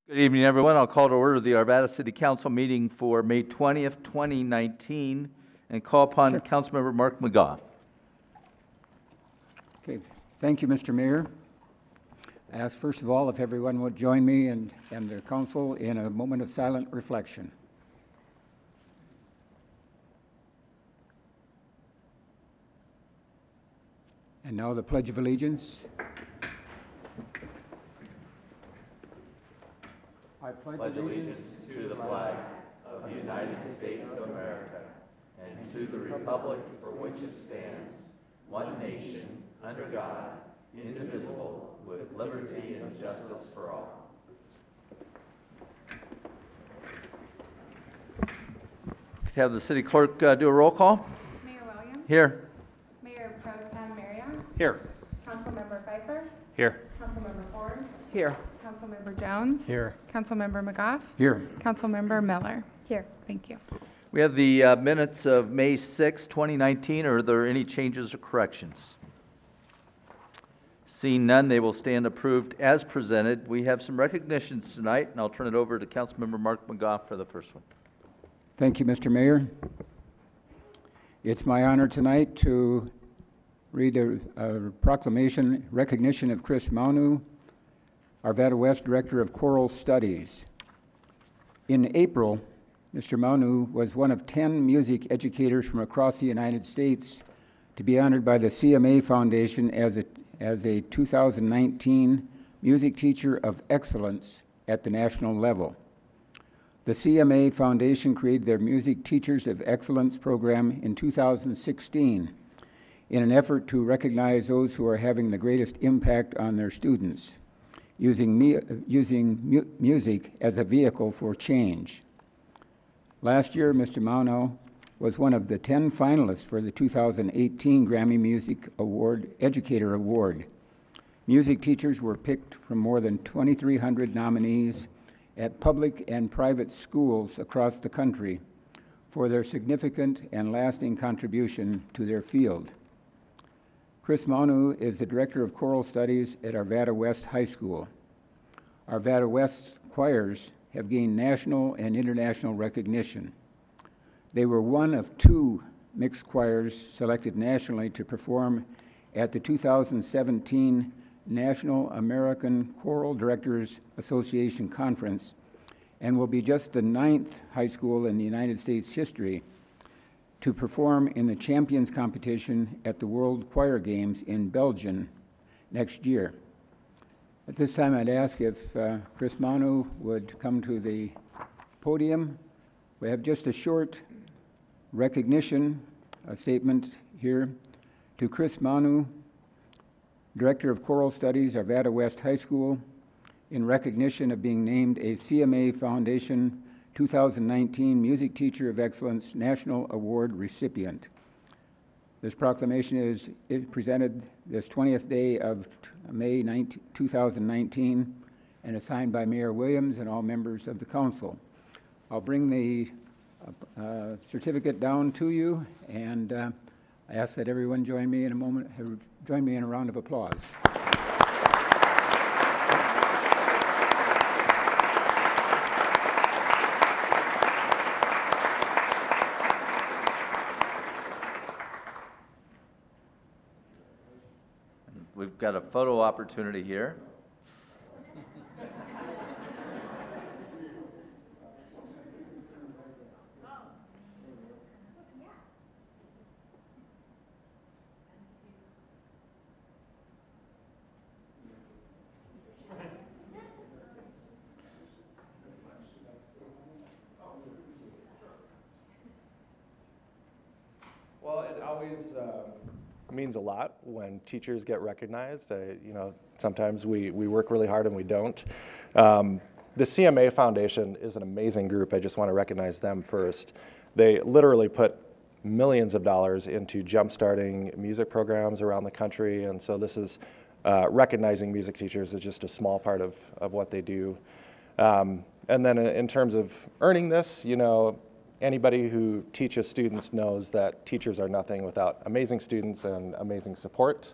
Good evening, everyone. I'll call to order the Arvada City Council meeting for May 20th, 2019, and call upon Councilmember Mark McGough. Okay, thank you, Mr. Mayor. I ask first of all if everyone would join me and the council in a moment of silent reflection. And now the Pledge of Allegiance. I pledge allegiance to the flag of the United States of America and to the republic for which it stands, one nation, under God, indivisible, with liberty and justice for all. Could have the city clerk do a roll call? Mayor Williams? Here. Mayor Pro Tem Marion? Here. Councilmember Pfeiffer? Here. Councilmember Ford? Here. Councilmember Jones? Here. Councilmember McGough? Here. Councilmember Miller? Here. Thank you. We have the minutes of May 6, 2019. Are there any changes or corrections? Seeing none, they will stand approved as presented. We have some recognitions tonight, and I'll turn it over to Councilmember Mark McGough for the first one. Thank you, Mr. Mayor. It's my honor tonight to read a proclamation recognition of Chris Manu, Arvada West Director of Choral Studies. In April, Mr. Manu was one of 10 music educators from across the United States to be honored by the CMA Foundation as a 2019 Music Teacher of Excellence at the national level. The CMA Foundation created their Music Teachers of Excellence program in 2016 in an effort to recognize those who are having the greatest impact on their students, using music as a vehicle for change. Last year, Mr. Manu was one of the 10 finalists for the 2018 Grammy Music Award Educator Award. Music teachers were picked from more than 2,300 nominees at public and private schools across the country for their significant and lasting contribution to their field. Chris Manu is the Director of Choral Studies at Arvada West High School. Arvada West's choirs have gained national and international recognition. They were one of 2 mixed choirs selected nationally to perform at the 2017 National American Choral Directors Association Conference, and will be just the 9th high school in the United States history to perform in the Champions Competition at the World Choir Games in Belgium next year. At this time, I'd ask if Chris Manu would come to the podium. We have just a short recognition, a statement here to Chris Manu, Director of Choral Studies, Arvada West High School, in recognition of being named a CMA Foundation 2019 Music Teacher of Excellence National Award recipient. This proclamation is presented this 20th day of May 2019 and is signed by Mayor Williams and all members of the council. I'll bring the certificate down to you, and I ask that everyone join me in a moment, join me in a round of applause. We've got a photo opportunity here. Well, it always means a lot when teachers get recognized. You know, sometimes we work really hard and we don't. The CMA Foundation is an amazing group. I just want to recognize them first. They literally put millions of dollars into jumpstarting music programs around the country, and so this is recognizing music teachers is just a small part of what they do. And then in terms of earning this, you know, anybody who teaches students knows that teachers are nothing without amazing students and amazing support.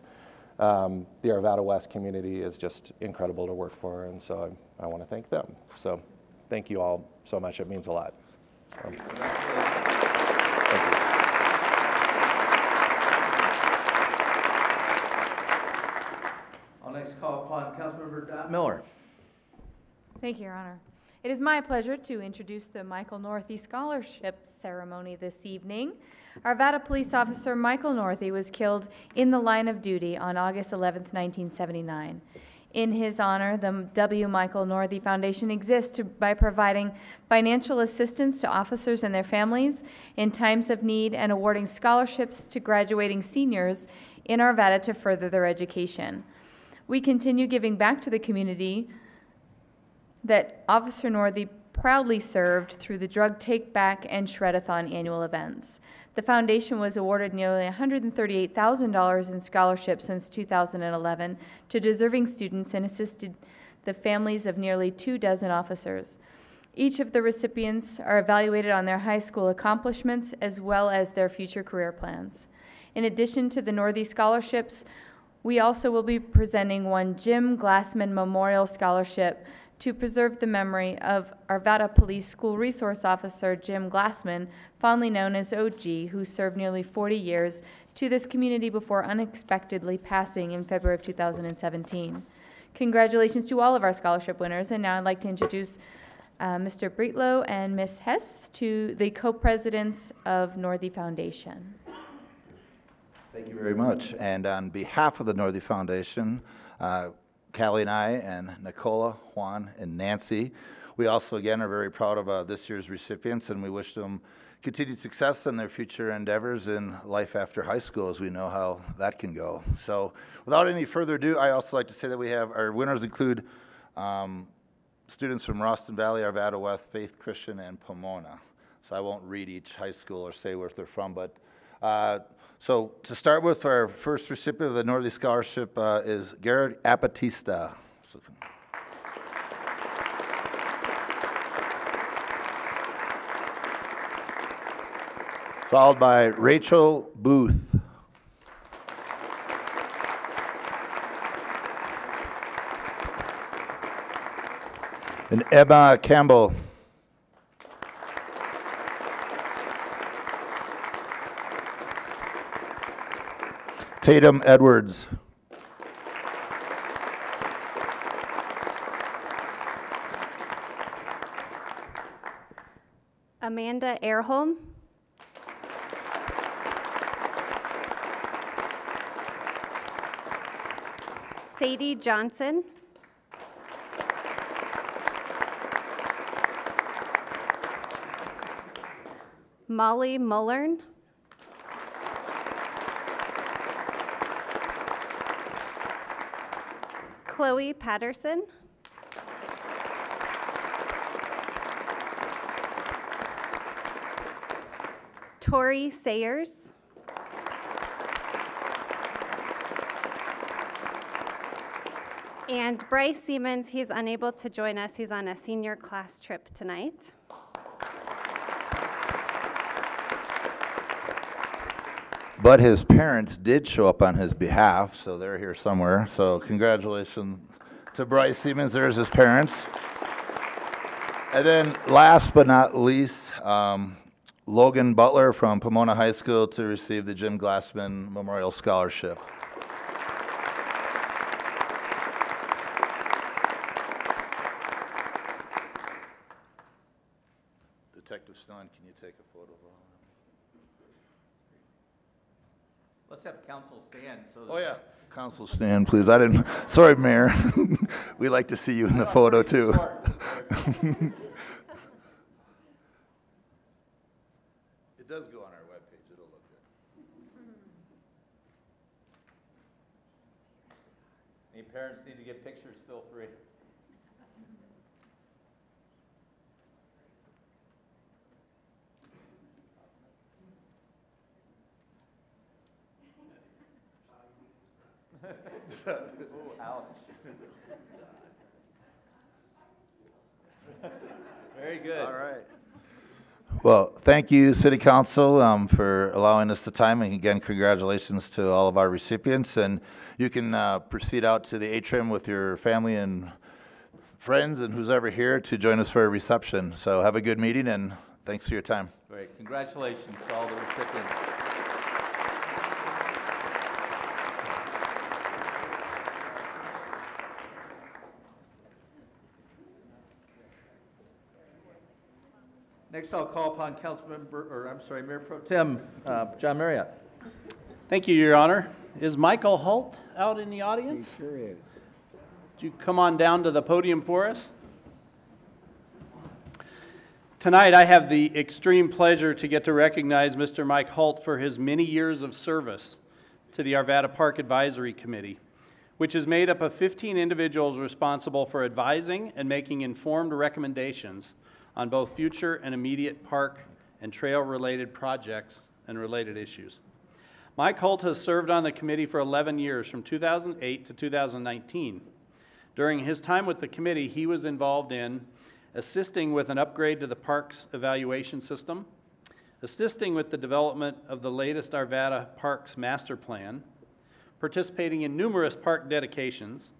the Arvada West community is just incredible to work for, and so I want to thank them. So thank you all so much. It means a lot. So, thank you. I'll next call upon Councilmember Miller. Thank you, Your Honor. It is my pleasure to introduce the Michael Northey Scholarship Ceremony this evening. Arvada police officer Michael Northey was killed in the line of duty on August 11, 1979. In his honor, the W. Michael Northey Foundation exists by providing financial assistance to officers and their families in times of need and awarding scholarships to graduating seniors in Arvada to further their education. We continue giving back to the community that Officer Northey proudly served through the Drug Take Back and Shred-a-thon annual events. The foundation was awarded nearly $138,000 in scholarships since 2011 to deserving students and assisted the families of nearly 24 officers. Each of the recipients are evaluated on their high school accomplishments as well as their future career plans. In addition to the Northey scholarships, we also will be presenting one Jim Glassman Memorial Scholarship to preserve the memory of Arvada Police School Resource Officer Jim Glassman, fondly known as OG, who served nearly 40 years to this community before unexpectedly passing in February of 2017. Congratulations to all of our scholarship winners, and now I'd like to introduce Mr. Breitlow and Ms. Hess to the co-presidents of Northey Foundation. Thank you very much. And on behalf of the Northey Foundation, Callie and I, and Nicola, Juan, and Nancy, we also again are very proud of this year's recipients, and we wish them continued success in their future endeavors in life after high school, as we know how that can go. So without any further ado, I also like to say that we have our winners include students from Ralston Valley, Arvada West, Faith Christian, and Pomona. So I won't read each high school or say where they're from, but so to start with, our first recipient of the Northey Scholarship is Garrett Apatista. Followed by Rachel Booth. And Emma Campbell. Tatum Edwards. Amanda Airholm. Sadie Johnson. Molly Mullern. Chloe Patterson. Tori Sayers. And Bryce Siemens, he's unable to join us. He's on a senior class trip tonight. But his parents did show up on his behalf, so they're here somewhere. So congratulations to Bryce Siemens. There's his parents. And then last but not least, Logan Butler from Pomona High School to receive the Jim Glassman Memorial Scholarship. Detective Stone, can you take a photo of all of them? Let's have council stand. So Oh, yeah. Council stand, please. I didn't, sorry, Mayor. We like to see you in the photo, too. It does go on our webpage. It'll look good. any parents need to get pictures, feel free. Oh, ouch. Very good. All right. Well, thank you, City Council, for allowing us the time, and again, congratulations to all of our recipients. And you can proceed out to the atrium with your family and friends and who's ever here to join us for a reception. So have a good meeting, and thanks for your time. Great. Congratulations to all the recipients. Next, I'll call upon Mayor Pro Tem John Marriott. Thank you, Your Honor. Is Michael Holt out in the audience? He sure is. Would you come on down to the podium for us? Tonight, I have the extreme pleasure to get to recognize Mr. Mike Holt for his many years of service to the Arvada Park Advisory Committee, which is made up of 15 individuals responsible for advising and making informed recommendations on both future and immediate park and trail-related projects and related issues. Mike Holt has served on the committee for 11 years, from 2008 to 2019. During his time with the committee, he was involved in assisting with an upgrade to the park's evaluation system, assisting with the development of the latest Arvada Parks Master Plan, participating in numerous park dedications,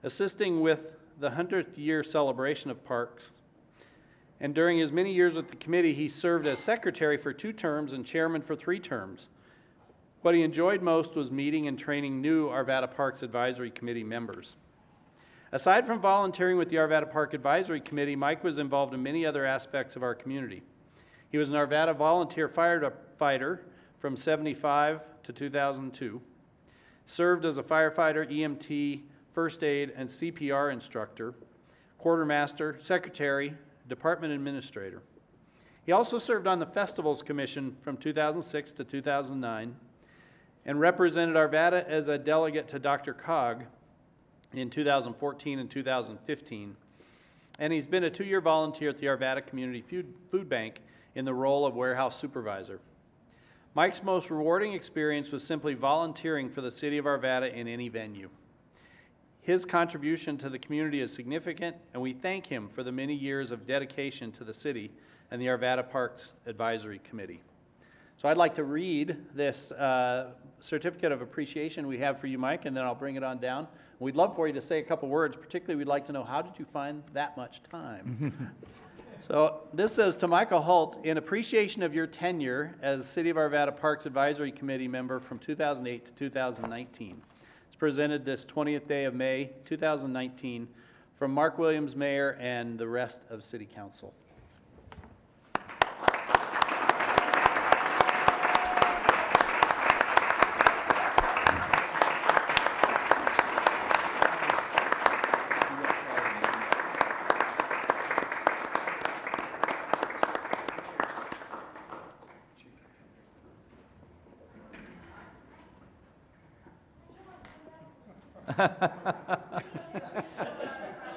assisting with the 100th year celebration of parks, and during his many years with the committee, he served as secretary for 2 terms and chairman for 3 terms. What he enjoyed most was meeting and training new Arvada Parks Advisory Committee members. Aside from volunteering with the Arvada Park Advisory Committee, Mike was involved in many other aspects of our community. He was an Arvada volunteer firefighter from 1975 to 2002, served as a firefighter, EMT, first aid, and CPR instructor, quartermaster, secretary, department administrator. He also served on the Festivals Commission from 2006 to 2009 and represented Arvada as a delegate to Dr. Cog in 2014 and 2015. And he's been a 2-year volunteer at the Arvada Community Foodbank in the role of warehouse supervisor. Mike's most rewarding experience was simply volunteering for the city of Arvada in any venue. His contribution to the community is significant, and we thank him for the many years of dedication to the city and the Arvada Parks Advisory Committee. So I'd like to read this certificate of appreciation we have for you, Mike, and then I'll bring it on down. We'd love for you to say a couple words. Particularly, we'd like to know, how did you find that much time? So this says, to Michael Holt, in appreciation of your tenure as City of Arvada Parks Advisory Committee member from 2008 to 2019. It's presented this 20th day of May, 2019, from Mark Williams, Mayor, and the rest of City Council.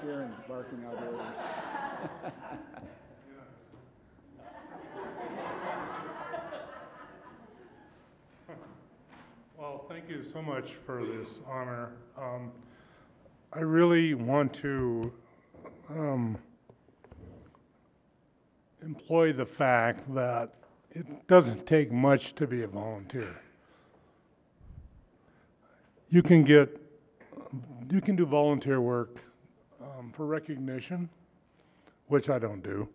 Sharon's barking out orders. Well, thank you so much for this honor. I really want to employ the fact that it doesn't take much to be a volunteer. You can do volunteer work for recognition, which I don't do.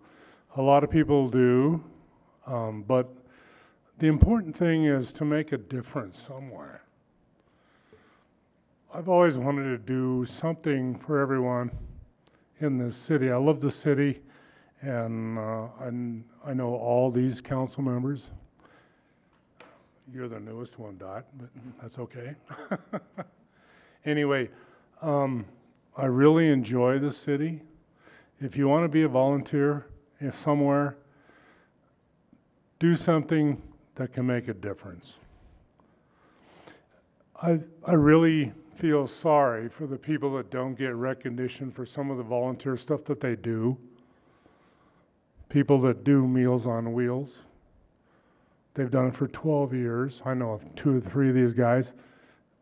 A lot of people do, but the important thing is to make a difference somewhere. I've always wanted to do something for everyone in this city. I love the city, and I know all these council members. You're the newest one, Dot, but that's okay. Anyway, I really enjoy the city. If you want to be a volunteer somewhere, do something that can make a difference. I really feel sorry for the people that don't get recognition for some of the volunteer stuff that they do. People that do Meals on Wheels. They've done it for 12 years. I know of 2 or 3 of these guys.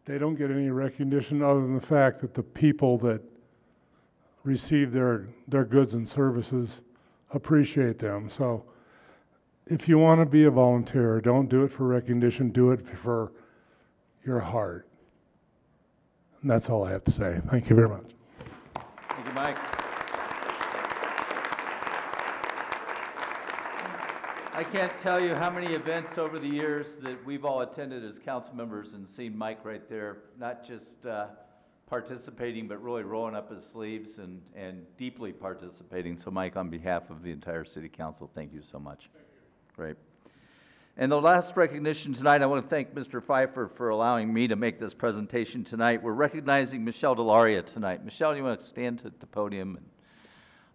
They don't get any recognition other than the fact that the people that receive their goods and services appreciate them. So if you want to be a volunteer, don't do it for recognition, do it for your heart. And that's all I have to say. Thank you very much. Thank you, Mike. I can't tell you how many events over the years that we've all attended as council members and seen Mike right there, not just participating, but really rolling up his sleeves and deeply participating. So Mike, on behalf of the entire city council, thank you so much. Great. And the last recognition tonight, I want to thank Mr. Pfeiffer for allowing me to make this presentation tonight. We're recognizing Michelle Delaria tonight. Michelle, you want to stand at the podium?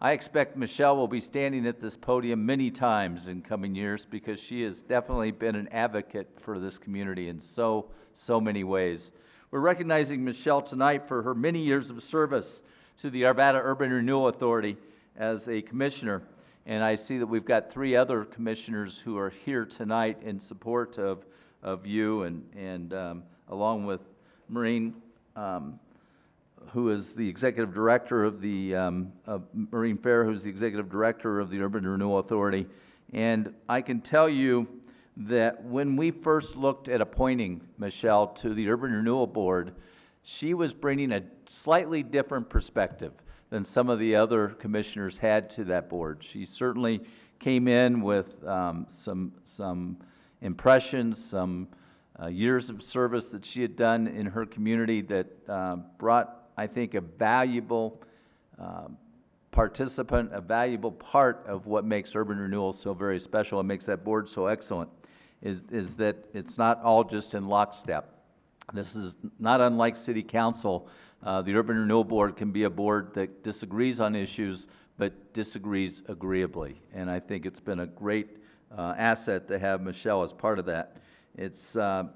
I expect Michelle will be standing at this podium many times in coming years because she has definitely been an advocate for this community in so many ways. We're recognizing Michelle tonight for her many years of service to the Arvada Urban Renewal Authority as a commissioner. And I see that we've got 3 other commissioners who are here tonight in support of you and along with Maureen, who is the executive director of the Maureen Fair, who's the executive director of the Urban Renewal Authority. And I can tell you that when we first looked at appointing Michelle to the Urban Renewal Board, she was bringing a slightly different perspective than some of the other commissioners had to that board. She certainly came in with some impressions, some years of service that she had done in her community that brought, I think, a valuable participant, a valuable part of what makes urban renewal so very special and makes that board so excellent, is that it's not all just in lockstep. This is not unlike City Council. The Urban Renewal Board can be a board that disagrees on issues, but disagrees agreeably. And I think it's been a great asset to have Michelle as part of that.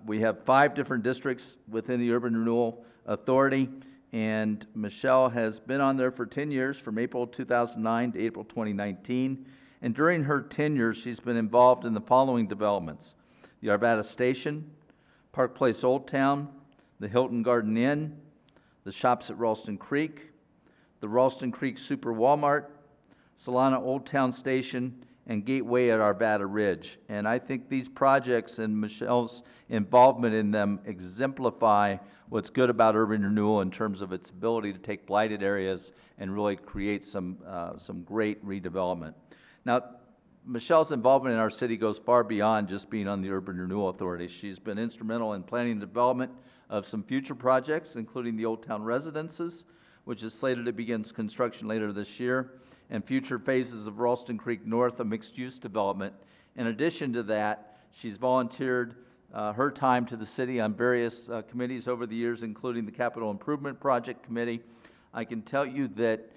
We have 5 different districts within the Urban Renewal Authority, and Michelle has been on there for 10 years, from April 2009 to April 2019. And during her tenure, she's been involved in the following developments: the Arvada Station, Park Place Old Town, the Hilton Garden Inn, the shops at Ralston Creek, the Ralston Creek Super Walmart, Solana Old Town Station, and Gateway at Arvada Ridge. And I think these projects and Michelle's involvement in them exemplify what's good about urban renewal in terms of its ability to take blighted areas and really create some great redevelopment. Now, Michelle's involvement in our city goes far beyond just being on the Urban Renewal Authority. She's been instrumental in planning and development of some future projects, including the Old Town Residences, which is slated to begin construction later this year, and future phases of Ralston Creek North, a mixed-use development. In addition to that, she's volunteered her time to the city on various committees over the years, including the Capital Improvement Project Committee. I can tell you that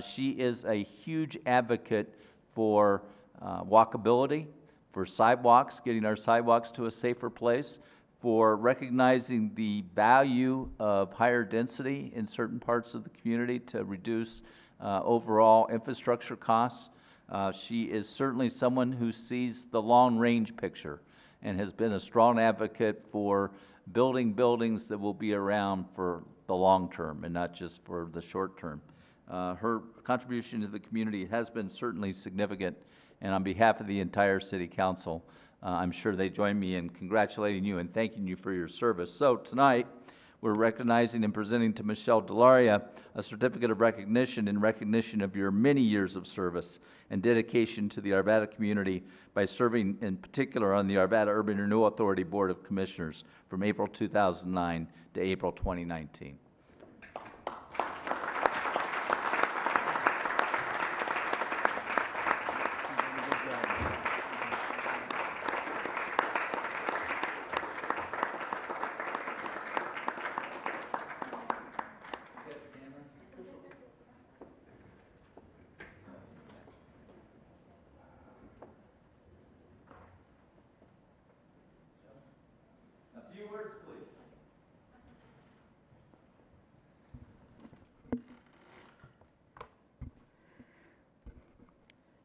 she is a huge advocate for walkability, for sidewalks, getting our sidewalks to a safer place, for recognizing the value of higher density in certain parts of the community to reduce overall infrastructure costs. She is certainly someone who sees the long-range picture and has been a strong advocate for building buildings that will be around for the long term and not just for the short term. Her contribution to the community has been certainly significant, and on behalf of the entire City Council, I'm sure they join me in congratulating you and thanking you for your service. So tonight, we're recognizing and presenting to Michelle Delaria a certificate of recognition in recognition of your many years of service and dedication to the Arvada community by serving in particular on the Arvada Urban Renewal Authority Board of Commissioners from April 2009 to April 2019. A few words, please.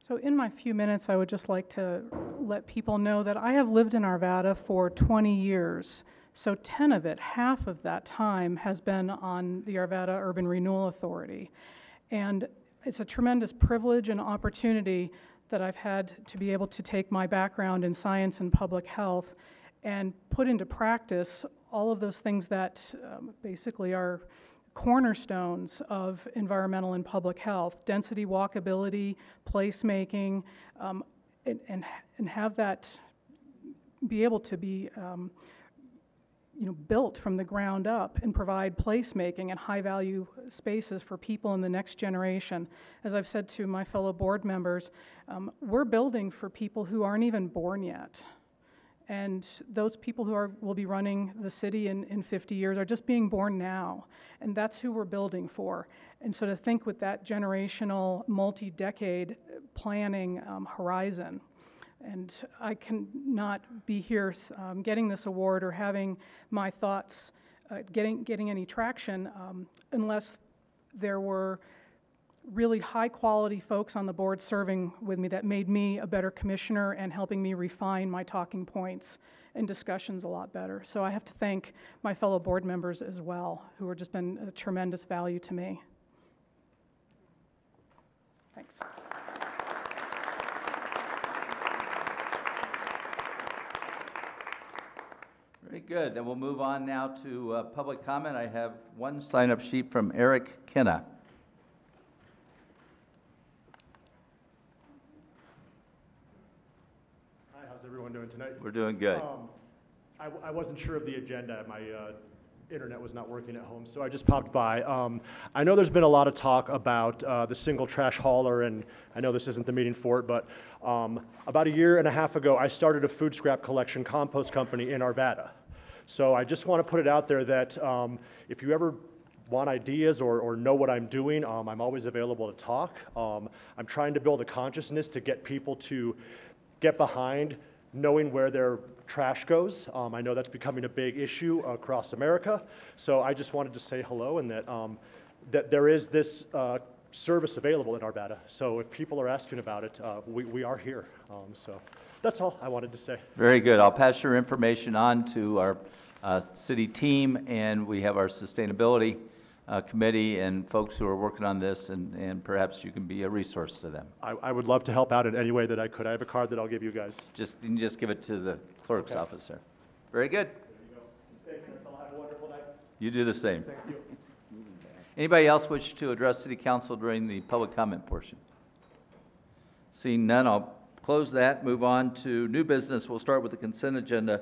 So in my few minutes, I would just like to let people know that I have lived in Arvada for 20 years. So 10 of it, half of that time, has been on the Arvada Urban Renewal Authority. And it's a tremendous privilege and opportunity that I've had to be able to take my background in science and public health and put into practice all of those things that basically are cornerstones of environmental and public health: density, walkability, placemaking, and have that be able to be built from the ground up and provide placemaking and high-value spaces for people in the next generation. As I've said to my fellow board members, we're building for people who aren't even born yet. And those people who will be running the city in 50 years are just being born now. And that's who we're building for. And so to think with that generational, multi-decade planning horizon. And I cannot be here getting this award or having my thoughts getting any traction unless there were really high-quality folks on the board serving with me that made me a better commissioner and helping me refine my talking points and discussions a lot better. So I have to thank my fellow board members as well, who have just been a tremendous value to me. Thanks. Very good. And we'll move on now to public comment. I have one sign-up sheet from Eric Kenna. Hi, how's everyone doing tonight? We're doing good. I wasn't sure of the agenda. My internet was not working at home, so I just popped by. I know there's been a lot of talk about the single trash hauler, and I know this isn't the meeting for it, but about a year and a half ago, I started a food scrap collection compost company in Arvada. So I just want to put it out there that if you ever want ideas or know what I'm doing, I'm always available to talk. I'm trying to build a consciousness to get people to get behind knowing where their trash goes. I know that's becoming a big issue across America. So I just wanted to say hello and that, that there is this service available in Arvada. So if people are asking about it, we are here. So that's all I wanted to say. Very good. I'll pass your information on to our city team, and we have our sustainability committee and folks who are working on this, and perhaps you can be a resource to them. I would love to help out in any way that I could. I have a card that I'll give you guys. You can just give it to the clerk's office there. Very good. There you go. Thank you. That's all. Have a wonderful night. You do the same. Thank you. Anybody else wish to address City Council during the public comment portion? Seeing none, I'll close that, move on to new business. We'll start with the consent agenda.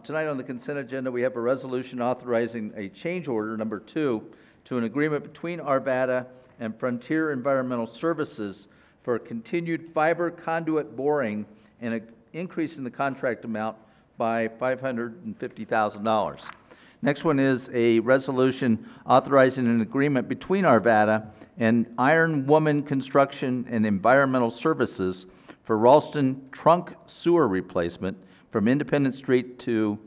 Tonight on the consent agenda, we have a resolution authorizing a change order number 2 to an agreement between Arvada and Frontier Environmental Services for continued fiber conduit boring and an increase in the contract amount by $550,000. Next one is a resolution authorizing an agreement between Arvada and Iron Woman Construction and Environmental Services for Ralston trunk sewer replacement from Independence Street to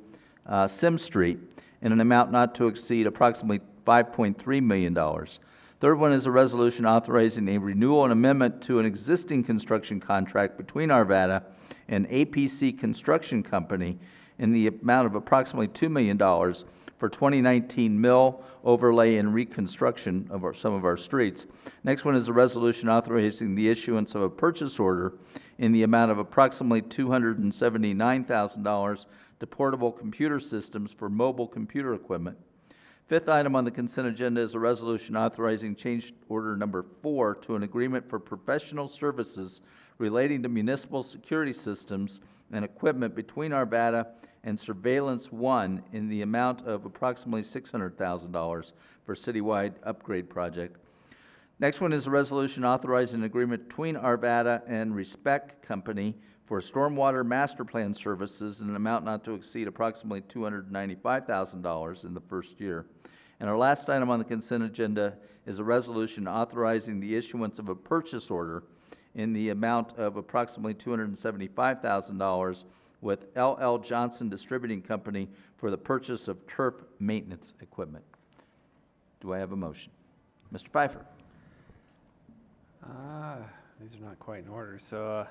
Sim Street in an amount not to exceed approximately $5.3 million. Third one is a resolution authorizing a renewal and amendment to an existing construction contract between Arvada and APC Construction Company in the amount of approximately $2 million for 2019 mill overlay and reconstruction of some of our streets. Next one is a resolution authorizing the issuance of a purchase order in the amount of approximately $279,000 to portable computer systems for mobile computer equipment. Fifth item on the consent agenda is a resolution authorizing change order number 4 to an agreement for professional services relating to municipal security systems and equipment between Arvada and Surveillance One in the amount of approximately $600,000 for a citywide upgrade project. Next one is a resolution authorizing an agreement between Arvada and Respect Company for stormwater master plan services in an amount not to exceed approximately $295,000 in the first year. And our last item on the consent agenda is a resolution authorizing the issuance of a purchase order in the amount of approximately $275,000 with L.L. Johnson Distributing Company for the purchase of turf maintenance equipment. Do I have a motion? Mr. Pfeiffer. These are not quite in order, so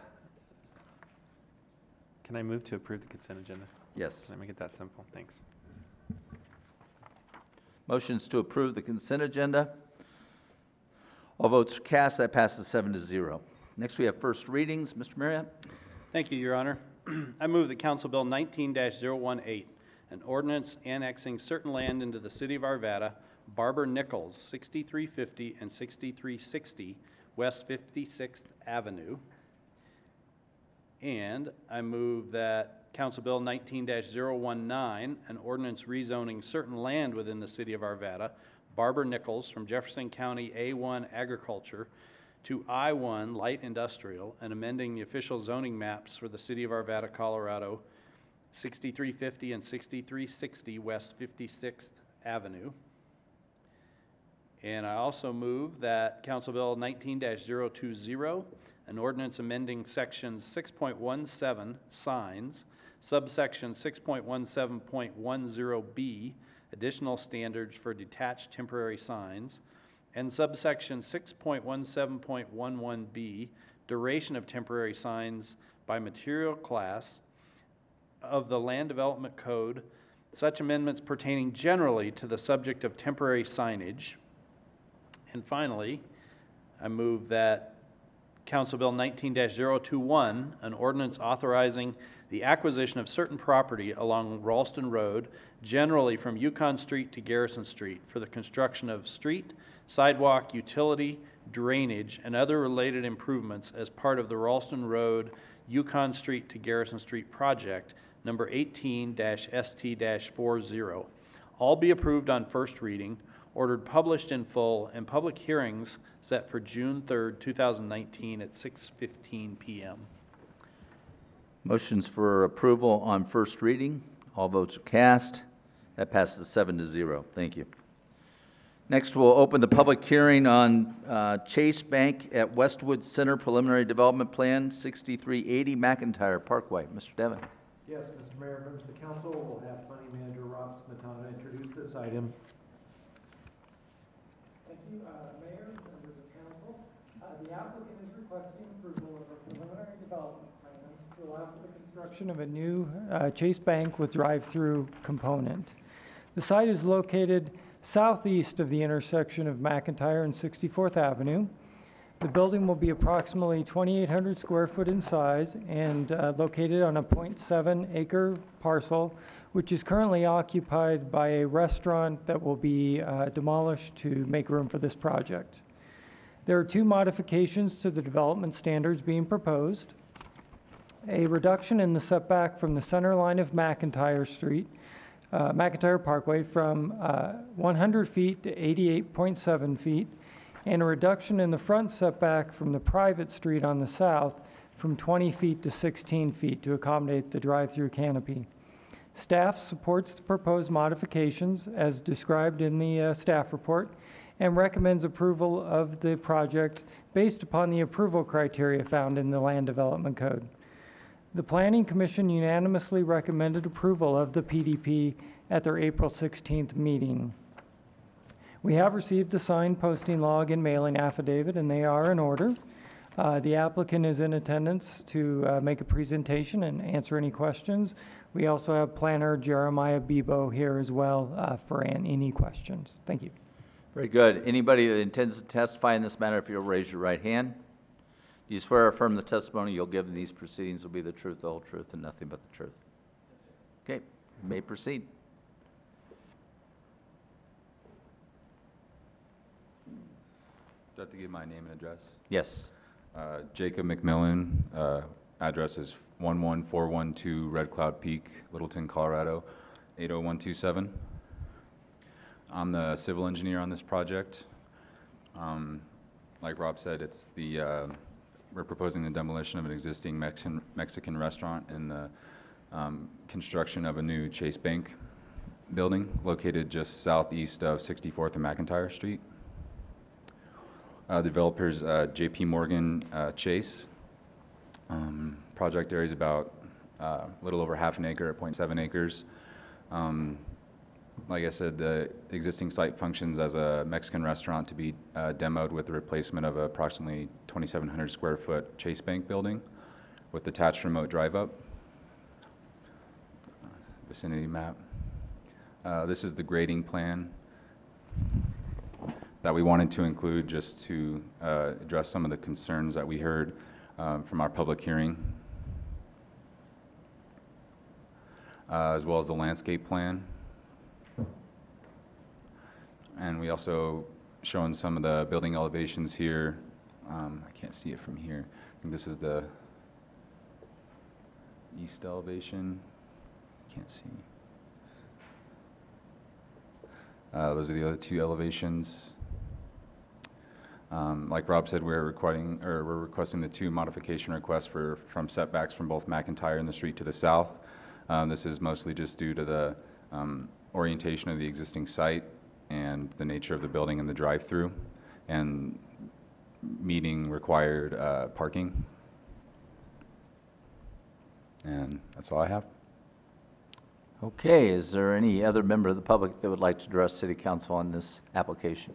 can I move to approve the consent agenda? Yes. Can I make it that simple? Thanks. Motions to approve the consent agenda. All votes are cast. That passes 7-0. Next, we have first readings. Mr. Marriott? Thank you, Your Honor. I move that Council Bill 19-018, an ordinance annexing certain land into the city of Arvada, Barber Nichols, 6350 and 6360 West 56th Avenue. And I move that Council Bill 19-019, an ordinance rezoning certain land within the city of Arvada, Barber Nichols, from Jefferson County A1 Agriculture to I1 Light Industrial, and amending the official zoning maps for the city of Arvada, Colorado, 6350 and 6360 West 56th Avenue. And I also move that Council Bill 19-020, an ordinance amending section 6.17 signs, subsection 6.17.10B, additional standards for detached temporary signs, and subsection 6.17.11B, duration of temporary signs by material class of the Land Development Code, such amendments pertaining generally to the subject of temporary signage. And finally, I move that Council Bill 19-021, an ordinance authorizing the acquisition of certain property along Ralston Road, generally from Yukon Street to Garrison Street, for the construction of street, sidewalk, utility, drainage, and other related improvements as part of the Ralston Road, Yukon Street to Garrison Street project, number 18-ST-40. All be approved on first reading, ordered published in full, and public hearings set for June 3rd, 2019 at 6:15 p.m. Motions for approval on first reading. All votes are cast. That passes 7-0. Thank you. Next, we'll open the public hearing on Chase Bank at Westwood Center Preliminary Development Plan, 6380 Mcintyre Parkway. Mr. Devon. Yes, Mr. Mayor, members of the council, will have Planning Manager Rob Smetana introduce this item. Thank you, Mayor, members of council. The applicant is requesting approval of a preliminary development plan to allow for the construction of a new Chase Bank with drive-through component. The site is located southeast of the intersection of Mcintyre and 64th Avenue. The building will be approximately 2,800 square foot in size and located on a 0.7 acre parcel, which is currently occupied by a restaurant that will be demolished to make room for this project. There are two modifications to the development standards being proposed: a reduction in the setback from the center line of Mcintyre Street, Mcintyre Parkway, from 100 feet to 88.7 feet, and a reduction in the front setback from the private street on the south from 20 feet to 16 feet to accommodate the drive-through canopy. Staff supports the proposed modifications as described in the staff report and recommends approval of the project based upon the approval criteria found in the Land Development Code. The Planning Commission unanimously recommended approval of the PDP at their April 16th meeting. We have received the signed posting log and mailing affidavit, and they are in order. The applicant is in attendance to make a presentation and answer any questions. We also have planner Jeremiah Bebo here as well for any questions. Thank you. Very good. Anybody that intends to testify in this matter, if you'll raise your right hand. Do you swear or affirm the testimony you'll give in these proceedings will be the truth, the whole truth, and nothing but the truth? Okay, you may proceed. Do I have to give my name and address? Yes. Jacob McMillan, address is 11412 Red Cloud Peak, Littleton, Colorado, 80127. I'm the civil engineer on this project. Like Rob said, it's the we're proposing the demolition of an existing Mexican restaurant and the construction of a new Chase Bank building located just southeast of 64th and Mcintyre Street. Developers J.P. Morgan Chase. Project area is about a little over half an acre at 0.7 acres. Like I said, the existing site functions as a Mexican restaurant to be demoed with the replacement of approximately 2,700 square foot Chase Bank building with attached remote drive-up. Vicinity map. This is the grading plan. that we wanted to include just to address some of the concerns that we heard from our public hearing, as well as the landscape plan. And we also shown some of the building elevations here. I can't see it from here. I think this is the east elevation. Can't see. Those are the other two elevations. Like Rob said, we're requesting the two modification requests from setbacks from both Mcintyre and the street to the south. This is mostly just due to the orientation of the existing site and the nature of the building and the drive-through, and meeting required parking. And that's all I have. Okay, is there any other member of the public that would like to address City Council on this application?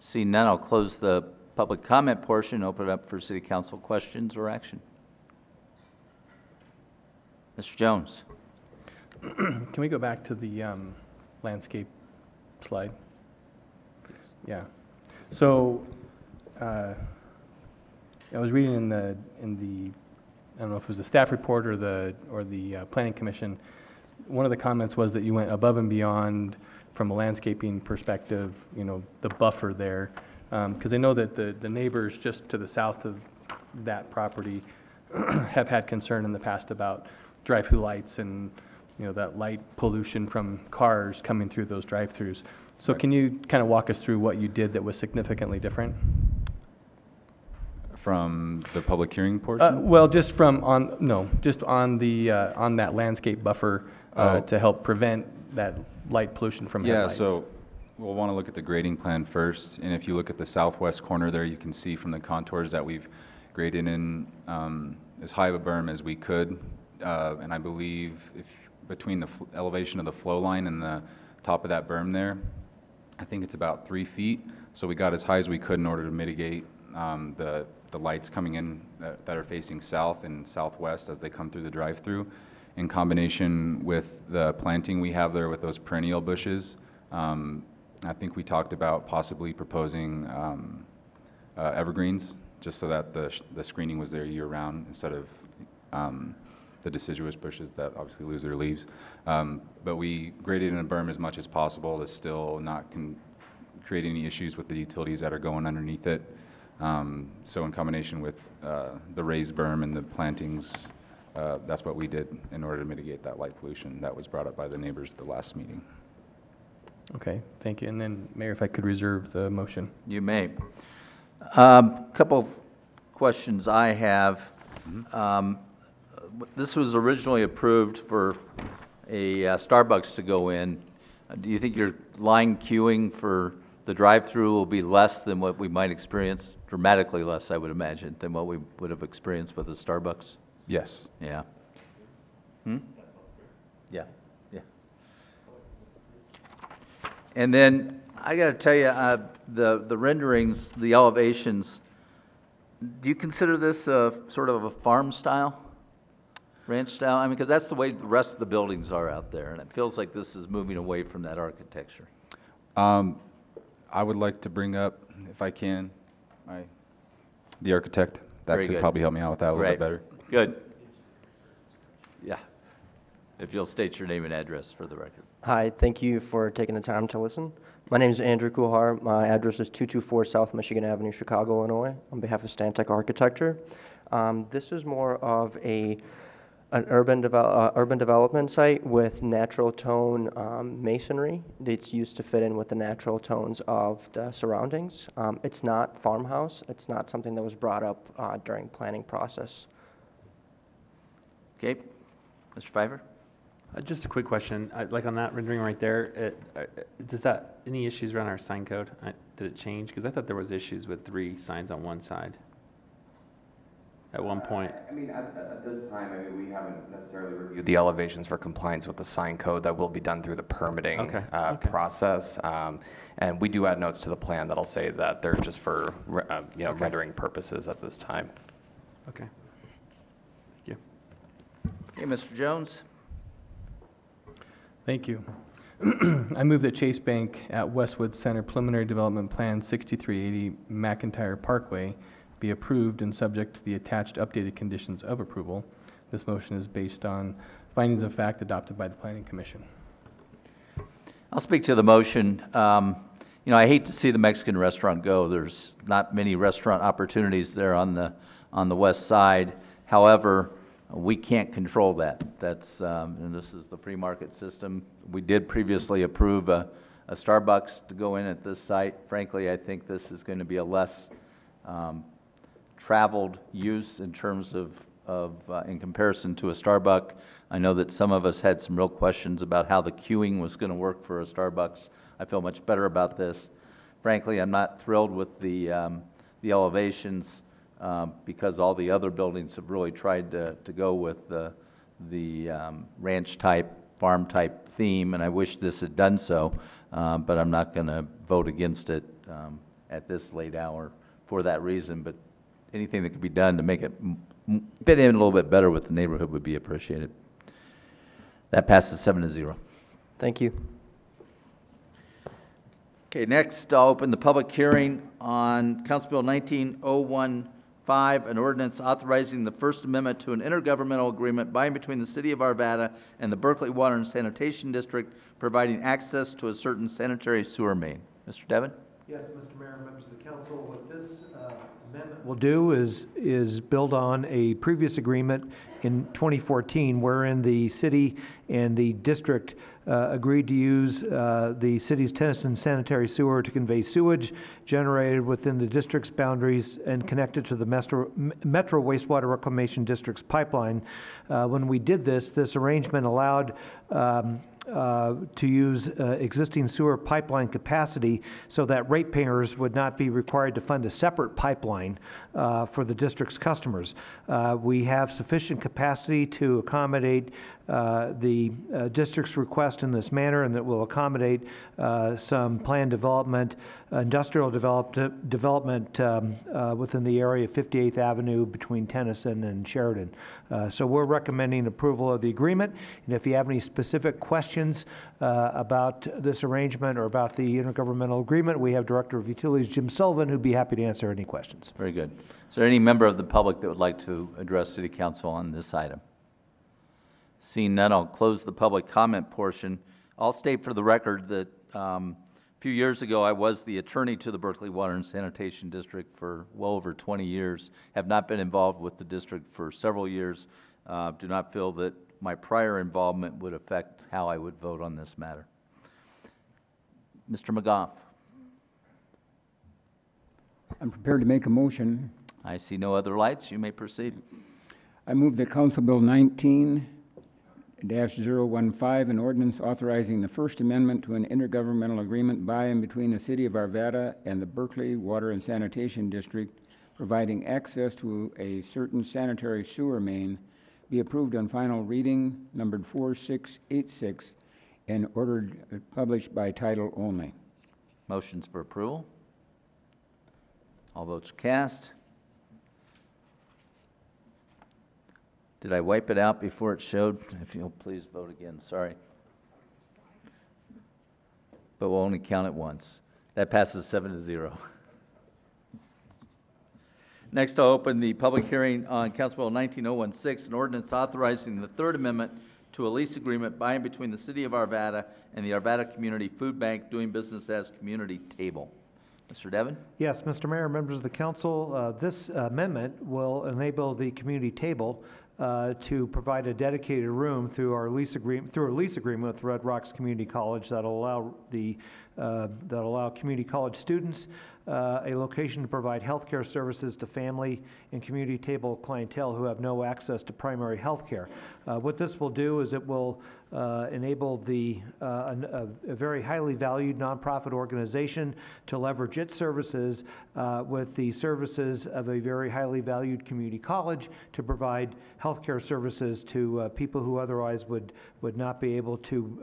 Seeing none, I'll close the public comment portion and open it up for City Council questions or action. Mr. Jones. Can we go back to the landscape slide? Yeah. So I was reading in the I don't know if it was the staff report or the planning commission. One of the comments was that you went above and beyond from a landscaping perspective, you know, the buffer there, because I know that the neighbors just to the south of that property have had concern in the past about drive-through lights and, you know, that light pollution from cars coming through those drive-throughs. So can you kind of walk us through what you did that was significantly different? From the public hearing portion? Well, just just on the on that landscape buffer to help prevent that light pollution from headlights. Yeah, so we'll want to look at the grading plan first, and if you look at the southwest corner there, you can see from the contours that we've graded in as high of a berm as we could, and I believe if between the elevation of the flow line and the top of that berm there, I think it's about 3 feet, so we got as high as we could in order to mitigate the lights coming in that are facing south and southwest as they come through the drive-through, in combination with the planting we have there with those perennial bushes. I think we talked about possibly proposing evergreens, just so that the screening was there year-round instead of the deciduous bushes that obviously lose their leaves. But we graded in a berm as much as possible to still not create any issues with the utilities that are going underneath it. So in combination with the raised berm and the plantings, that's what we did in order to mitigate that light pollution that was brought up by the neighbors at the last meeting. Okay, thank you. And then, Mayor, if I could reserve the motion. You may. Couple of questions I have. This was originally approved for a Starbucks to go in. Do you think your line queuing for the drive-through will be less than what we might experience? Dramatically less, I would imagine, than what we would have experienced with a Starbucks? Yes. Yeah. Yeah, yeah. And then, I got to tell you, the renderings, the elevations, do you consider this sort of a farm style, ranch style? I mean, because that's the way the rest of the buildings are out there, and it feels like this is moving away from that architecture. I would like to bring up, if I can, the architect. That Very could good. probably help me out with that a little bit better. Good. Yeah. If you'll state your name and address for the record. Hi, thank you for taking the time to listen. My name is Andrew Kuhar. My address is 224 South Michigan Avenue, Chicago, Illinois, on behalf of Stantec Architecture. This is more of an urban development site with natural tone masonry that's used to fit in with the natural tones of the surroundings. It's not farmhouse. It's not something that was brought up during planning process. Okay. Mr. Pfeiffer? Just a quick question, like on that rendering right there, does that, any issues around our sign code? Did it change? Because I thought there was issues with 3 signs on one side at one point. I mean, at this time, we haven't necessarily reviewed the elevations for compliance with the sign code. That will be done through the permitting process. And we do add notes to the plan that'll say that they're just for rendering purposes at this time. Okay. Thank you. Okay, Mr. Jones? Thank you. I move that Chase Bank at Westwood Center Preliminary Development Plan 6380 Mcintyre Parkway be approved and subject to the attached updated conditions of approval. This motion is based on findings of fact adopted by the Planning Commission. I'll speak to the motion. I hate to see the Mexican restaurant go. There's not many restaurant opportunities there on the west side. However, we can't control that. And this is the free market system. We did previously approve a Starbucks to go in at this site. Frankly, I think this is going to be a less traveled use in terms of in comparison to a Starbucks. I know that some of us had some real questions about how the queuing was going to work for a Starbucks. I feel much better about this. Frankly, I'm not thrilled with the elevations because all the other buildings have really tried to go with the ranch type, farm type theme, and I wish this had done so, but I'm not going to vote against it at this late hour for that reason. But anything that could be done to make it fit in a little bit better with the neighborhood would be appreciated. That passes 7-0. Thank you. Okay, next I'll open the public hearing on Council Bill 19015, an ordinance authorizing the First Amendment to an intergovernmental agreement by and between the City of Arvada and the Berkeley Water and Sanitation District, providing access to a certain sanitary sewer main. Mr. Devon? Yes, Mr. Mayor, members of the council, what this amendment will do is build on a previous agreement in 2014 wherein the city and the district agreed to use the city's Tennyson sanitary sewer to convey sewage generated within the district's boundaries and connected to the Metro Wastewater Reclamation District's pipeline. When we did this arrangement allowed to use existing sewer pipeline capacity so that ratepayers would not be required to fund a separate pipeline for the district's customers. We have sufficient capacity to accommodate the district's request in this manner, and that will accommodate some planned development, industrial development within the area of 58th Avenue between Tennyson and Sheridan. So we're recommending approval of the agreement, and if you have any specific questions about this arrangement or about the intergovernmental agreement, we have Director of Utilities Jim Sullivan, who'd be happy to answer any questions. Very good. Is there any member of the public that would like to address City Council on this item? Seeing none, I'll close the public comment portion. I'll state for the record that a few years ago I was the attorney to the Berkeley Water and Sanitation District for well over 20 years. Have not been involved with the district for several years. Do not feel that my prior involvement would affect how I would vote on this matter. Mr. McGough. I'm prepared to make a motion. I see no other lights. You may proceed. I move that Council Bill 19-015, an ordinance authorizing the First Amendment to an intergovernmental agreement by and between the City of Arvada and the Berkeley Water and Sanitation District, providing access to a certain sanitary sewer main, be approved on final reading, numbered 4686, and ordered published by title only. Motions for approval. All votes cast. Did I wipe it out before it showed? If you'll please vote again, sorry. But we'll only count it once. That passes 7-0. Next, I'll open the public hearing on Council Bill 19016, an ordinance authorizing the Third Amendment to a lease agreement by and between the City of Arvada and the Arvada Community Foodbank, doing business as Community Table. Mr. Devon? Yes, Mr. Mayor, members of the council, this amendment will enable the Community Table to provide a dedicated room through a lease agreement with Red Rocks Community College that'll allow community college students a location to provide health care services to family and community table clientele who have no access to primary health care. What this will do is it will enable a very highly valued nonprofit organization to leverage its services with the services of a very highly valued community college to provide healthcare services to people who otherwise would not be able to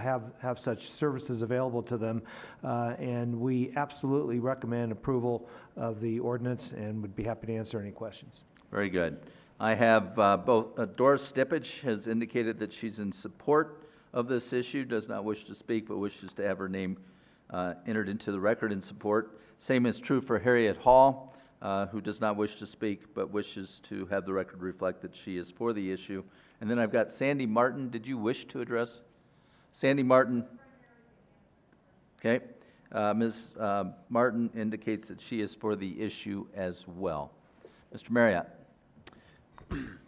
have such services available to them. And we absolutely recommend approval of the ordinance and would be happy to answer any questions. Very good. I have both Doris Stippage has indicated that she's in support of this issue does not wish to speak but wishes to have her name entered into the record in support. Same is true for Harriet Hall, who does not wish to speak but wishes to have the record reflect that she is for the issue. And then I've got Sandy Martin. Did you wish to address? Sandy Martin. Okay. Ms. Martin indicates that she is for the issue as well. Mr. Marriott.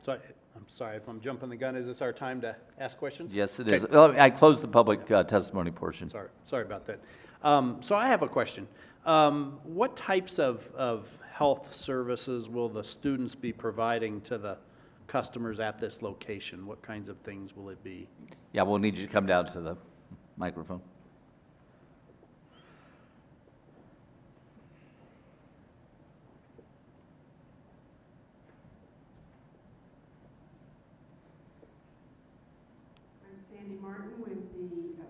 So I'm sorry if I'm jumping the gun. Is this our time to ask questions? Yes, it is. Well, I closed the public testimony portion. Sorry about that. So I have a question. What types of health services will the students be providing to the customers at this location? What kinds of things will it be? Yeah, we'll need you to come down to the microphone. Sandy Martin with the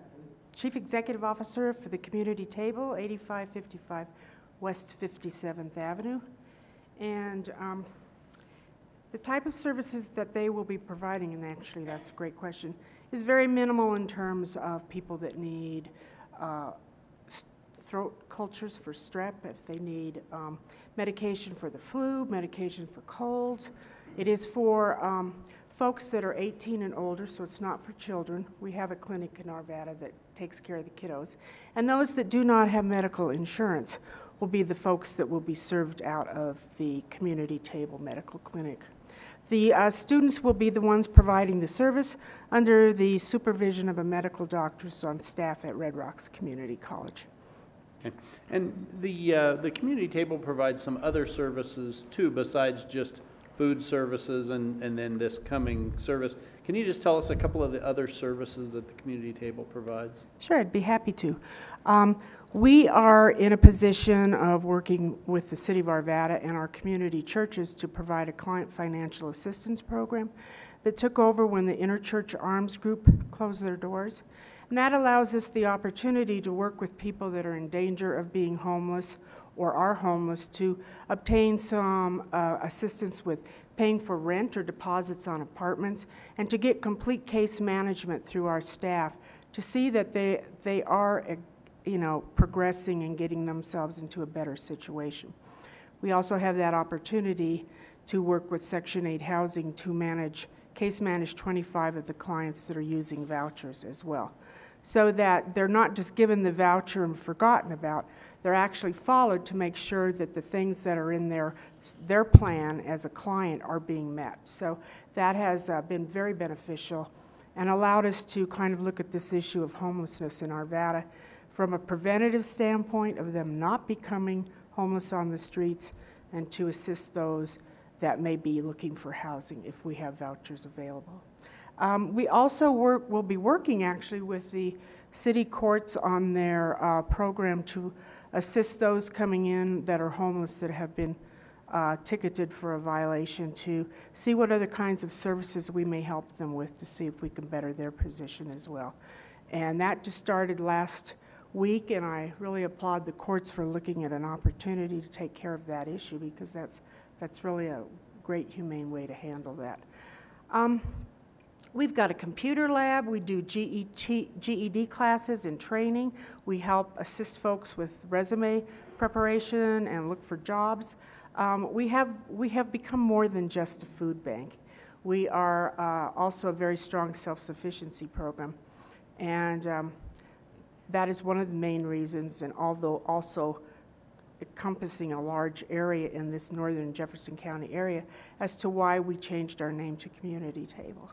Chief Executive Officer for the Community Table, 8555 West 57th Avenue. And the type of services that they will be providing, and actually that's a great question, is very minimal in terms of people that need throat cultures for strep, if they need medication for the flu, medication for colds. It is for folks that are 18 and older, so it's not for children. We have a clinic in Arvada that takes care of the kiddos. And those that do not have medical insurance will be the folks that will be served out of the Community Table Medical Clinic. The students will be the ones providing the service under the supervision of a medical doctor on staff at Red Rocks Community College. Okay. And the Community Table provides some other services too, besides just food services and then this coming service. Can you just tell us a couple of the other services that the Community Table provides? Sure, I'd be happy to. We are in a position of working with the City of Arvada and our community churches to provide a client financial assistance program that took over when the Interchurch Arms Group closed their doors. And that allows us the opportunity to work with people that are in danger of being homeless or are homeless to obtain some assistance with paying for rent or deposits on apartments, and to get complete case management through our staff to see that they are progressing and getting themselves into a better situation. We also have that opportunity to work with Section 8 Housing to case manage 25 of the clients that are using vouchers as well, so that they're not just given the voucher and forgotten about. They're actually followed to make sure that the things that are in their plan as a client are being met. So that has been very beneficial and allowed us to kind of look at this issue of homelessness in Arvada from a preventative standpoint of them not becoming homeless on the streets, and to assist those that may be looking for housing if we have vouchers available. We also will be working actually with the city courts on their program to assist those coming in that are homeless that have been ticketed for a violation, to see what other kinds of services we may help them with to see if we can better their position as well. And that just started last week, and I really applaud the courts for looking at an opportunity to take care of that issue, because that's really a great humane way to handle that. We've got a computer lab. We do GED classes and training. We help assist folks with resume preparation and look for jobs. We have become more than just a food bank. We are also a very strong self-sufficiency program, and that is one of the main reasons, and although also encompassing a large area in this northern Jefferson County area, as to why we changed our name to Community Table.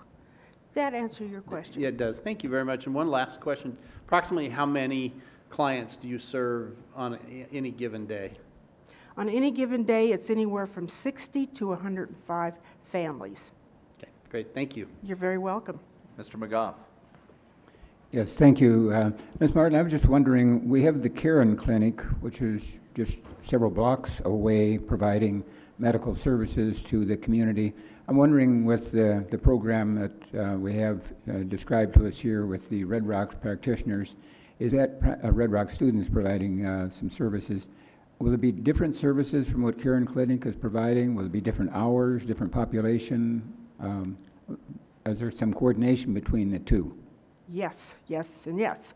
Did that answer your question? Yeah, it does. Thank you very much. And one last question. Approximately how many clients do you serve on any given day? On any given day, it's anywhere from 60 to 105 families. Okay, great. Thank you. You're very welcome. Mr. McGough. Yes, thank you. Ms. Martin, I was just wondering, we have the Karen Clinic, which is just several blocks away, providing medical services to the community. I'm wondering, with the program that we have described to us here with the Red Rocks practitioners, is that Red Rocks students providing some services? Will it be different services from what Karen Clinic is providing? Will it be different hours, different population? Is there some coordination between the two? Yes, yes, and yes.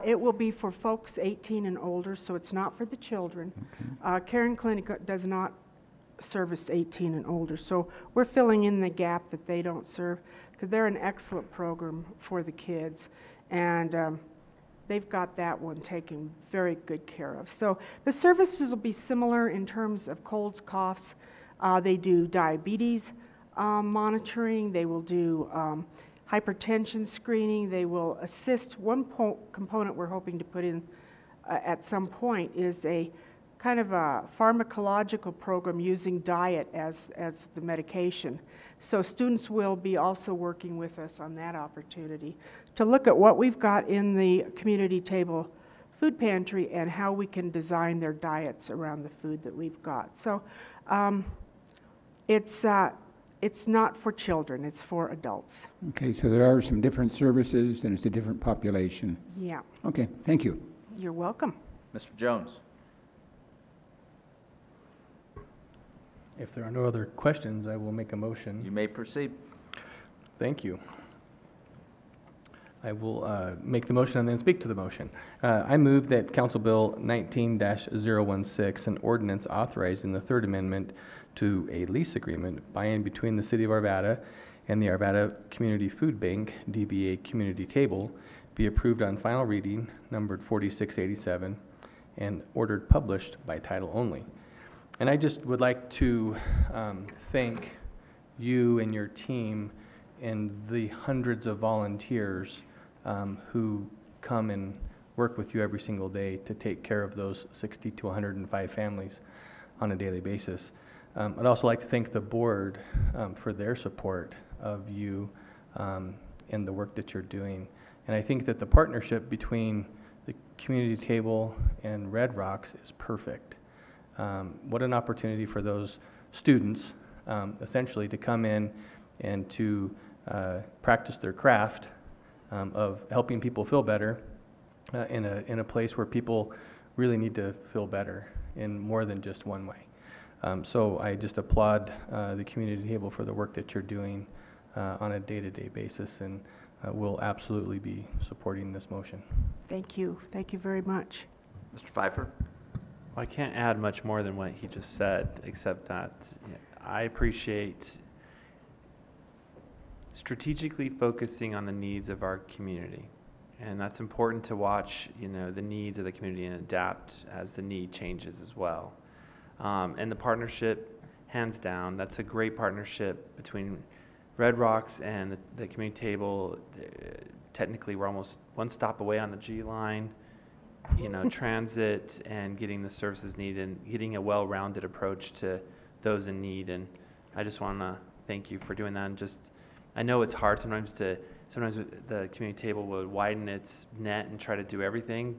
It will be for folks 18 and older, so it's not for the children. Caring Clinic does not service 18 and older, so we're filling in the gap that they don't serve, because they're an excellent program for the kids, and they've got that one taken very good care of. So the services will be similar in terms of colds, coughs. They do diabetes monitoring. They will do hypertension screening. They will assist. One component we're hoping to put in at some point is a kind of a pharmacological program using diet as the medication. So students will be also working with us on that opportunity to look at what we've got in the community table food pantry and how we can design their diets around the food that we've got. So it's not for children, it's for adults. Okay, so there are some different services and it's a different population. Yeah. Okay, thank you. You're welcome. Mr. Jones. If there are no other questions, I will make a motion. You may proceed. Thank you. I will make the motion and then speak to the motion. I move that Council Bill 19-016, an ordinance authorizing the Third Amendment to a lease agreement by and between the City of Arvada and the Arvada Community Food Bank, DBA Community Table, be approved on final reading, numbered 4687, and ordered published by title only. And I just would like to thank you and your team and the hundreds of volunteers who come and work with you every single day to take care of those 60 to 105 families on a daily basis. I'd also like to thank the board for their support of you and the work that you're doing. And I think that the partnership between the community table and Red Rocks is perfect. What an opportunity for those students, essentially, to come in and to practice their craft of helping people feel better in a place where people really need to feel better in more than just one way. So I just applaud the community table for the work that you're doing on a day-to-day basis, and we'll absolutely be supporting this motion. Thank you. Thank you very much. Mr. Pfeiffer. Well, I can't add much more than what he just said, except that I appreciate strategically focusing on the needs of our community. And that's important to watch, the needs of the community and adapt as the need changes as well. And the partnership, hands down, that's a great partnership between Red Rocks and the community table. Technically, we're almost one stop away on the G line. Transit and getting the services needed and getting a well-rounded approach to those in need. And I just want to thank you for doing that. And I know it's hard sometimes the community table will widen its net and try to do everything.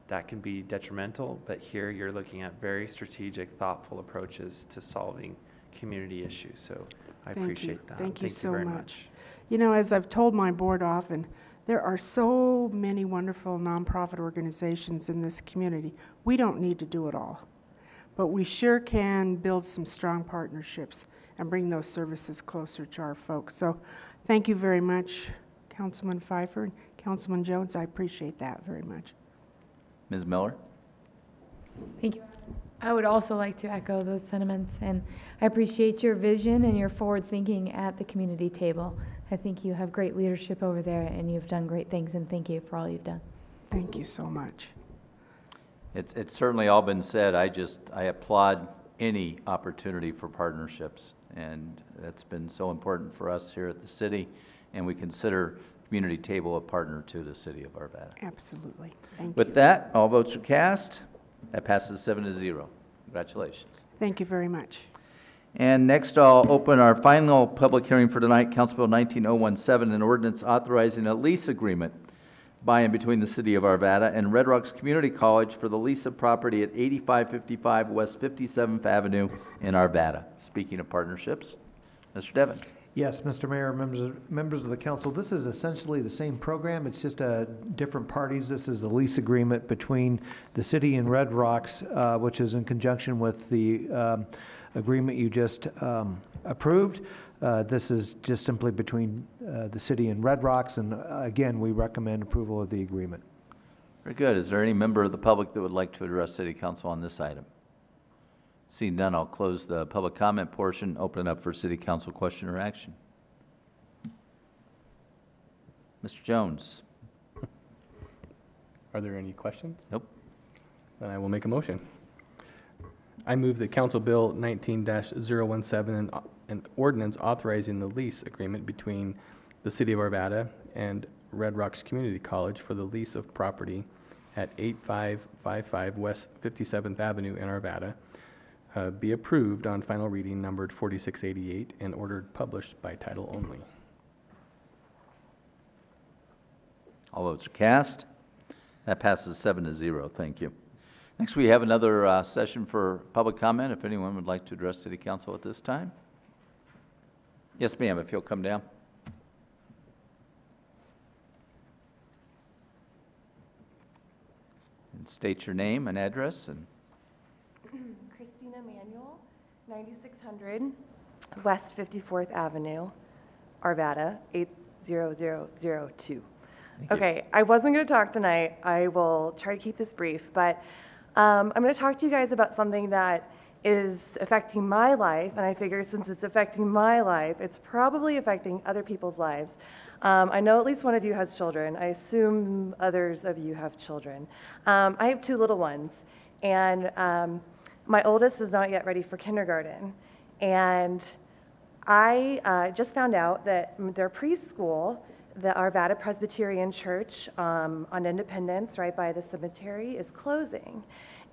That can be detrimental, but here you're looking at very strategic, thoughtful approaches to solving community issues. So I appreciate that. Thank you so very much. As I've told my board often, there are so many wonderful nonprofit organizations in this community. We don't need to do it all, but we sure can build some strong partnerships and bring those services closer to our folks. So thank you very much, Councilman Pfeiffer and Councilman Jones. I appreciate that very much. Ms. Miller. Thank you. I would also like to echo those sentiments, and I appreciate your vision and your forward thinking at the community table. I think you have great leadership over there, and you've done great things, and thank you for all you've done. Thank you so much. It's certainly all been said. I applaud any opportunity for partnerships, and that's been so important for us here at the city, and we consider community table a partner to the city of Arvada. Absolutely. Thank you. With that, all votes are cast. That passes 7-0. Congratulations. Thank you very much. And next, I'll open our final public hearing for tonight, Council Bill 19017, an ordinance authorizing a lease agreement by and between the City of Arvada and Red Rocks Community College for the lease of property at 8555 West 57th Avenue in Arvada. Speaking of partnerships, Mr. Devon. Yes, Mr. Mayor, members of the council, this is essentially the same program. It's just different parties. This is the lease agreement between the city and Red Rocks, which is in conjunction with the agreement you just approved. This is just simply between the city and Red Rocks, and again, we recommend approval of the agreement. Very good. Is there any member of the public that would like to address City Council on this item? Seeing none, I'll close the public comment portion, open it up for City Council question or action. Mr. Jones? Are there any questions? Nope. Then I will make a motion. I move that Council Bill 19-017, an ordinance authorizing the lease agreement between the City of Arvada and Red Rocks Community College for the lease of property at 8555 West 57th Avenue in Arvada, be approved on final reading numbered 4688 and ordered published by title only. All votes are cast. That passes 7-0. Thank you. Next, we have another session for public comment. If anyone would like to address City Council at this time. Yes, ma'am, if you'll come down. And state your name and address. And Christina Manuel, 9600 West 54th Avenue, Arvada, 80002. Okay, I wasn't going to talk tonight. I will try to keep this brief, but I'm going to talk to you guys about something that is affecting my life, and I figure since it's affecting my life, it's probably affecting other people's lives. I know at least one of you has children. I assume others of you have children. I have 2 little ones, and my oldest is not yet ready for kindergarten, and I just found out that their preschool, the Arvada Presbyterian Church on Independence, right by the cemetery, is closing.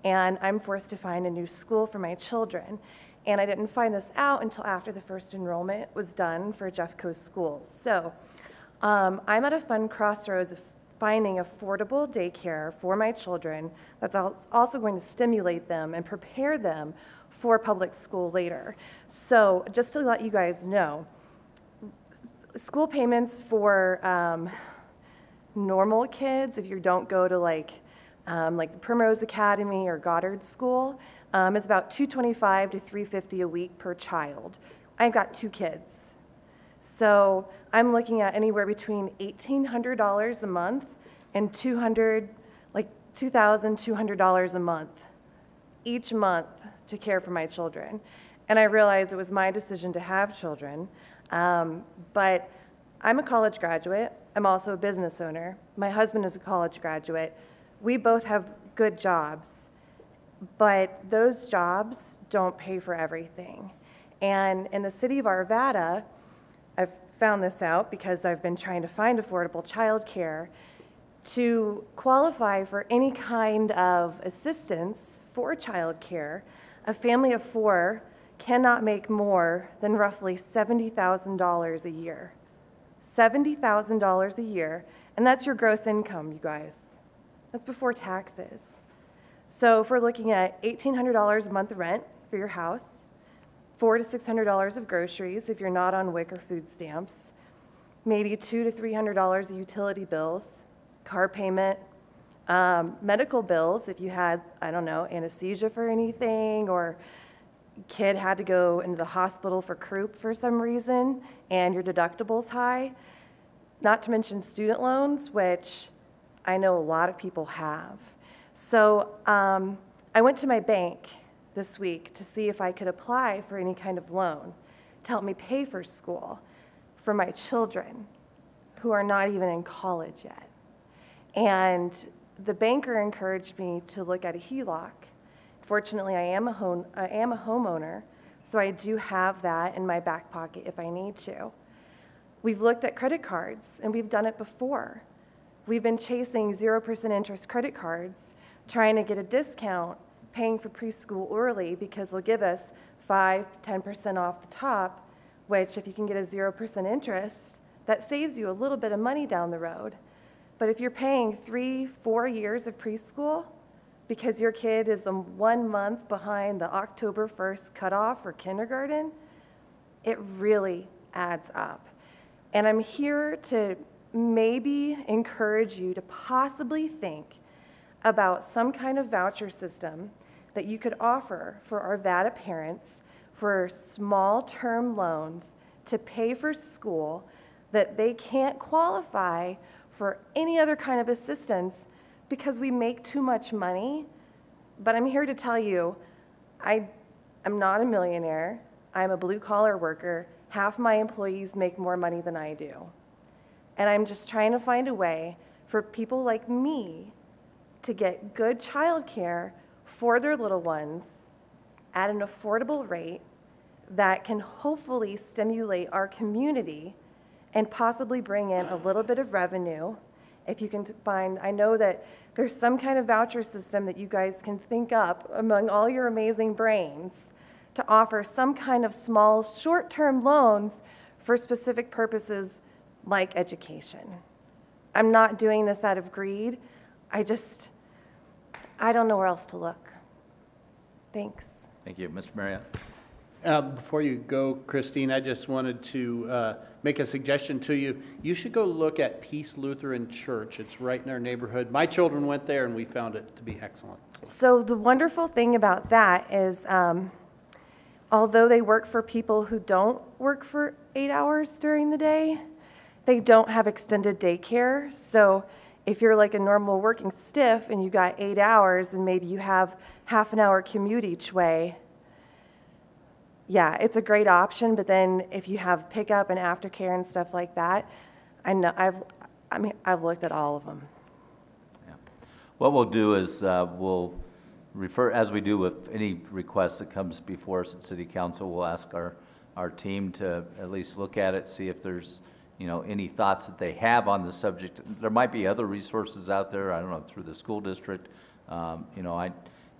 And I'm forced to find a new school for my children. And I didn't find this out until after the first enrollment was done for Jeffco's schools. So I'm at a fun crossroads of finding affordable daycare for my children that's also going to stimulate them and prepare them for public school later. So just to let you guys know, school payments for normal kids, if you don't go to like Primrose Academy or Goddard School, is about $225 to $350 a week per child. I've got 2 kids. So I'm looking at anywhere between $1,800 a month and $2,200 a month each month to care for my children. And I realized it was my decision to have children. But I'm a college graduate. I'm also a business owner. My husband is a college graduate. We both have good jobs, but those jobs don't pay for everything. And in the city of Arvada, I've found this out because I've been trying to find affordable childcare. To qualify for any kind of assistance for childcare, a family of 4 cannot make more than roughly $70,000 a year. $70,000 a year, and that's your gross income, you guys. That's before taxes. So if we're looking at $1,800 a month of rent for your house, $400 to $600 of groceries if you're not on WIC or food stamps, maybe $200 to $300 of utility bills, car payment, medical bills if you had, I don't know, anesthesia for anything, or kid had to go into the hospital for croup for some reason and your deductible's high, not to mention student loans, which I know a lot of people have. So I went to my bank this week to see if I could apply for any kind of loan to help me pay for school for my children who are not even in college yet. And the banker encouraged me to look at a HELOC. Fortunately, I am a homeowner, so I do have that in my back pocket if I need to. We've looked at credit cards, and we've done it before. We've been chasing 0% interest credit cards, trying to get a discount, paying for preschool early because they'll give us 5 to 10% off the top, which if you can get a 0% interest, that saves you a little bit of money down the road. But if you're paying 3-4 years of preschool because your kid is 1 month behind the October 1st cutoff for kindergarten, it really adds up. And I'm here to maybe encourage you to possibly think about some kind of voucher system that you could offer for Arvada parents for small term loans to pay for school, that they can't qualify for any other kind of assistance because we make too much money. But I'm here to tell you, I'm not a millionaire. I'm a blue-collar worker. Half my employees make more money than I do. And I'm just trying to find a way for people like me to get good childcare for their little ones at an affordable rate that can hopefully stimulate our community and possibly bring in a little bit of revenue. If you can find, I know that there's some kind of voucher system that you guys can think up among all your amazing brains to offer some kind of small short-term loans for specific purposes like education. I'm not doing this out of greed. I don't know where else to look. Thanks. Thank you. Mr. Marriott? Before you go, Christine, I just wanted to make a suggestion to you. You should go look at Peace Lutheran Church. It's right in our neighborhood. My children went there, and we found it to be excellent. So the wonderful thing about that is, although they work for people who don't work for 8 hours during the day, they don't have extended daycare. So if you're like a normal working stiff and you got 8 hours and maybe you have half an hour commute each way, yeah, it's a great option. But then if you have pickup and aftercare and stuff like that, I've looked at all of them. Yeah. What we'll do is we'll refer, as we do with any request that comes before us at City Council, we'll ask our team to at least look at it, see if there's any thoughts that they have on the subject. There might be other resources out there, I don't know, through the school district.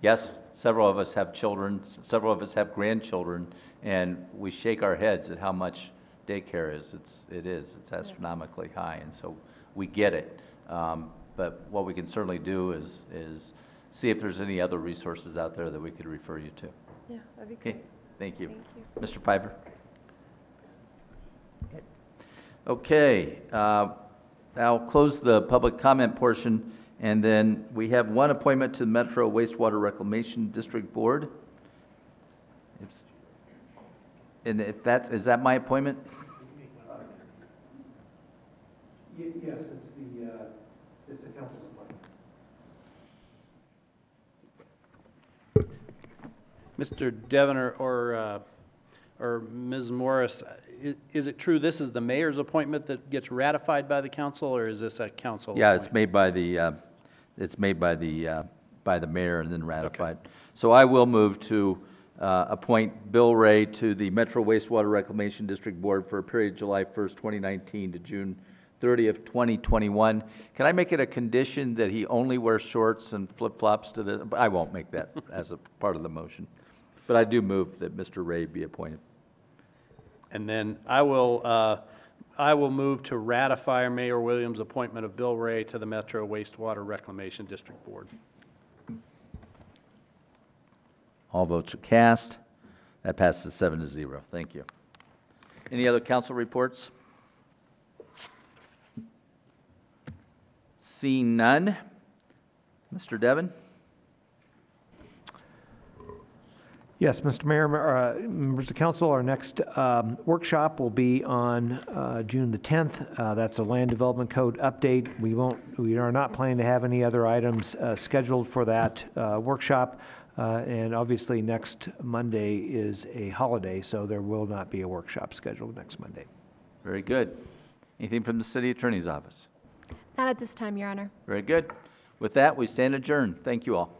Yes, several of us have children, several of us have grandchildren, and we shake our heads at how much daycare is. It's astronomically high, and so we get it. But what we can certainly do is see if there's any other resources out there that we could refer you to. Yeah, that'd be great. Okay, thank you. Mr. Piper? Okay, I'll close the public comment portion, and then we have one appointment to the Metro Wastewater Reclamation District Board. Is that my appointment? Yes, it's the council's appointment. Mr. Devener or Ms. Morris, is it true this is the mayor's appointment that gets ratified by the council, or is this a council? Yeah, it's made by the mayor and then ratified. Okay. So I will move to appoint Bill Ray to the Metro Wastewater Reclamation District Board for a period July 1st, 2019 to June 30th, 2021. Can I make it a condition that he only wears shorts and flip-flops to the? I won't make that as a part of the motion, but I do move that Mr. Ray be appointed. And then I will move to ratify Mayor Williams' appointment of Bill Ray to the Metro Wastewater Reclamation District Board. All votes are cast. That passes 7-0. Thank you. Any other council reports? Seeing none. Mr. Devon? Yes, Mr. Mayor, members of council, our next workshop will be on June the 10th. That's a land development code update. We are not planning to have any other items scheduled for that workshop. And obviously next Monday is a holiday, so there will not be a workshop scheduled next Monday. Very good. Anything from the city attorney's office? Not at this time, Your Honor. Very good. With that, we stand adjourned. Thank you all.